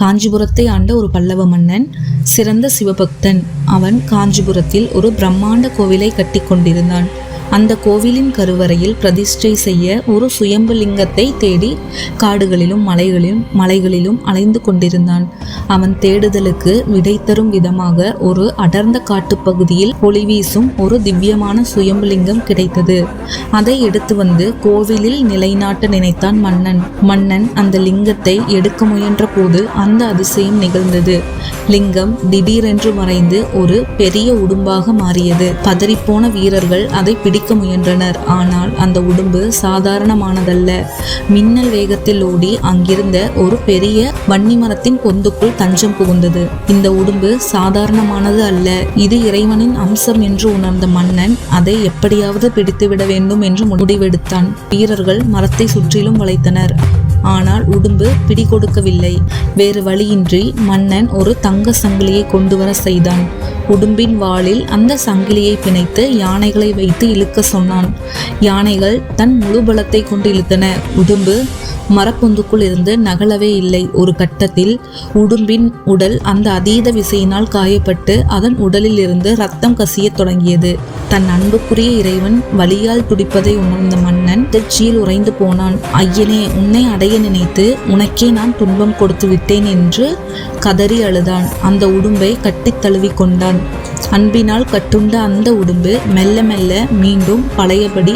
காஞ்சிபுரத்தை ஆண்ட ஒரு பல்லவ மன்னன், சிறந்த சிவபக்தன். அவன் காஞ்சிபுரத்தில் ஒரு பிரம்மாண்ட கோவிலை கட்டி கொண்டிருந்தான். அந்த கோவிலின் கருவறையில் பிரதிஷ்டை செய்ய ஒரு சுயம்பு லிங்கத்தை தேடி காடுகளிலும் மலைகளிலும் அலைந்து கொண்டிருந்தான். அவன் தேடுதலுக்கு விடை தரும் விதமாக ஒரு அடர்ந்த காட்டுப்பகுதியில் ஒளி வீசும் ஒரு திவ்யமான சுயம்பு லிங்கம் கிடைத்தது. அதை எடுத்து வந்து கோவிலில் நிலைநாட்ட நினைத்தான் மன்னன் அந்த லிங்கத்தை எடுக்க முயன்ற போது அந்த அதிசயம் நிகழ்ந்தது. லிங்கம் திடீரென்று மறைந்து ஒரு பெரிய உடும்பாக மாறியது. பதறிப்போன வீரர்கள் அதை பிடிக்க முயன்றனர். ஆனால் அந்த உடும்பு சாதாரணமானதல்ல. மின்னல் வேகத்தில் ஓடி அங்கிருந்த ஒரு பெரிய வன்னி மரத்தின் பொந்துக்குள் தஞ்சம் புகுந்தது. இந்த உடும்பு சாதாரணமானது அல்ல, இது இறைவனின் அம்சம் என்று உணர்ந்த மன்னன் அதை எப்படியாவது பிடித்துவிட வேண்டும் என்று முடிவெடுத்தான். வீரர்கள் மரத்தை சுற்றிலும் வளைத்தனர். ஆனால் உடும்பு பிடி கொடுக்கவில்லை. வேறு வழியின்றி மன்னன் ஒரு தங்க சங்கிலியை கொண்டு வர செய்தான். உடும்பின் வாளில் அந்த சங்கிலியை பிணைத்து யானைகளை வைத்து இழுக்க சொன்னான். யானைகள் தன் முழு பலத்தை கொண்டு இழுத்தன. உடும்பு மரப்பொந்துக்குள் இருந்து நகலவே இல்லை. ஒரு கட்டத்தில் உடும்பின் உடல் அந்த அதீத விசையினால் காயப்பட்டு அதன் உடலில் இருந்து ரத்தம் கசிய தொடங்கியது. தன் அன்புக்குரிய இறைவன் வலியால் துடிப்பதை உணர்ந்த மன்னன் திச்சியில் உறைந்து போனான். ஐயனே, உன்னை அடைய நினைத்து உனக்கே நான் துன்பம் கொடுத்து விட்டேன் என்று கதறி அழுதான். அந்த உடும்பை கட்டித் தழுவி கொண்டான். அன்பினால் கட்டுண்ட அந்த உடும்பு மெல்ல மெல்ல மீண்டும் பழையபடி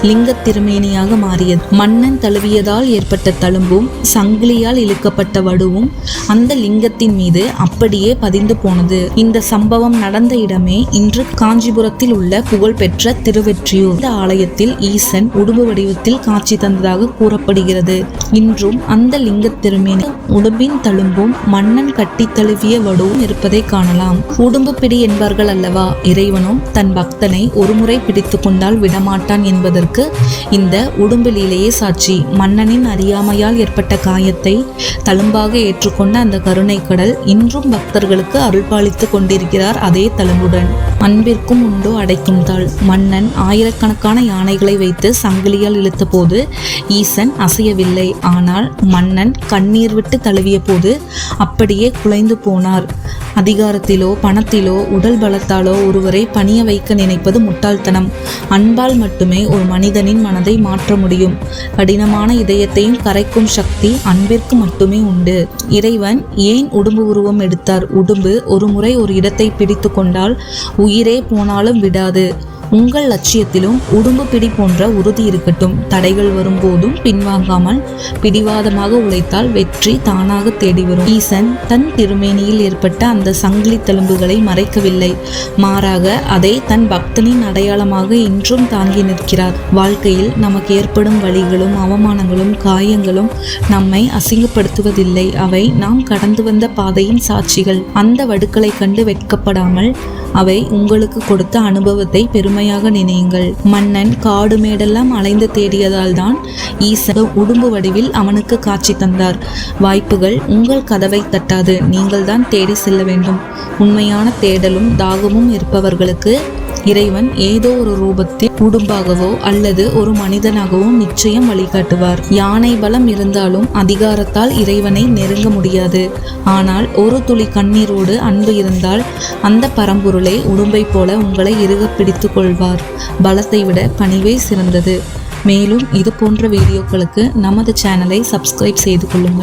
லிங்க திருமேனியாக மாறியது. மன்னன் தழுவியதால் ஏற்பட்ட தழும்பும் சங்கிலியால் இழுக்கப்பட்ட வடுவும் அந்த லிங்கத்தின் மீது அப்படியே பதிந்து போனது. இந்த சம்பவம் நடந்த இடமே இன்று காஞ்சிபுரத்தில் உள்ள புகழ்பெற்ற திருவெற்றியூர். இந்த ஆலயத்தில் ஈசன் உடும்பு வடிவத்தில் காட்சி தந்ததாக கூறப்படுகிறது. இன்றும் அந்த லிங்க திருமேனி உடும்பின் தழும்பும் மன்னன் கட்டி தழுவிய வடுவும் இருப்பதை காணலாம். உடும்பு பிடி என்பார்கள் அல்லவா? இறைவனும் தன் பக்தனை ஒருமுறை பிடித்து கொண்டால் விடமாட்டான் என்பதற்கு இந்த உடும்பு லீலையே சாட்சி. மன்னனின் அறியாமையால் ஏற்பட்ட காயத்தை தழும்பாக ஏற்றுக்கொண்ட அந்த கருணை கடல் இன்றும் பக்தர்களுக்கு அருள்பாலித்து கொண்டிருக்கிறார். அதே தழும்புடன் அன்பிற்கும் உண்டோ அடைக்கும் தாள். மன்னன் ஆயிரக்கணக்கான யானைகளை வைத்து சங்கிலியால் இழுத்த போது ஈசன் அசையவில்லை. ஆனால் மன்னன் கண்ணீர் விட்டு தழுவிய போது அப்படியே குலைந்து போனார். அதிகாரத்திலோ பணத்திலோ உடல் பலத்தாலோ ஒருவரை பணிய வைக்க நினைப்பது முட்டாள்தனம். அன்பால் மட்டுமே ஒரு மனிதனின் மனதை மாற்ற முடியும். கடினமான இதயத்தையும் கரைக்கும் சக்தி அன்பிற்கு மட்டுமே உண்டு. இறைவன் ஏன் உடும்பு உருவம் எடுத்தார்? உடும்பு ஒரு முறை ஒரு இடத்தை பிடித்து கொண்டால் உயிரே போனாலும் விடாது. உங்கள் லட்சியத்திலும் உடும்பு பிடி போன்ற உறுதி இருக்கட்டும். தடைகள் வரும்போதும் பின்வாங்காமல் பிடிவாதமாக உழைத்தால் வெற்றி தானாக தேடி வரும். ஈசன் தன் திருமேனியில் ஏற்பட்ட அந்த சங்கிலி தழும்புகளை மறைக்கவில்லை. மாறாக அதை தன் பக்தனின் அடையாளமாக இன்றும் தாங்கி நிற்கிறார். வாழ்க்கையில் நமக்கு ஏற்படும் வலிகளும் அவமானங்களும் காயங்களும் நம்மை அசிங்கப்படுத்துவதில்லை. அவை நாம் கடந்து வந்த பாதையின் சாட்சிகள். அந்த வடுக்களை கண்டு வெட்கப்படாமல் அவை உங்களுக்கு கொடுத்த அனுபவத்தை பெருமையாக நினையுங்கள். மன்னன் காடு மேடெல்லாம் அலைந்து தேடியதால் தான் ஈசன் உடும்பு வடிவில் அவனுக்கு காட்சி தந்தார். வாய்ப்புகள் உங்கள் கதவை தட்டாது, நீங்கள் தான் தேடி செல்ல வேண்டும். உண்மையான தேடலும் தாகமும் இருப்பவர்களுக்கு இறைவன் ஏதோ ஒரு ரூபத்தில் உடும்பாகவோ அல்லது ஒரு மனிதனாகவோ நிச்சயம் வழிகாட்டுவார். யானை பலம் இருந்தாலும் அதிகாரத்தால் இறைவனை நெருங்க முடியாது. ஆனால் ஒரு துளி கண்ணீரோடு அன்பு இருந்தால் அந்த பரம்பொருளை உடும்பை போல உங்களை இறுக பிடித்து கொள்வார். பலத்தை விட பணிவே சிறந்தது. மேலும் இது போன்ற வீடியோக்களுக்கு நமது சேனலை சப்ஸ்கிரைப் செய்து கொள்ளுங்கள்.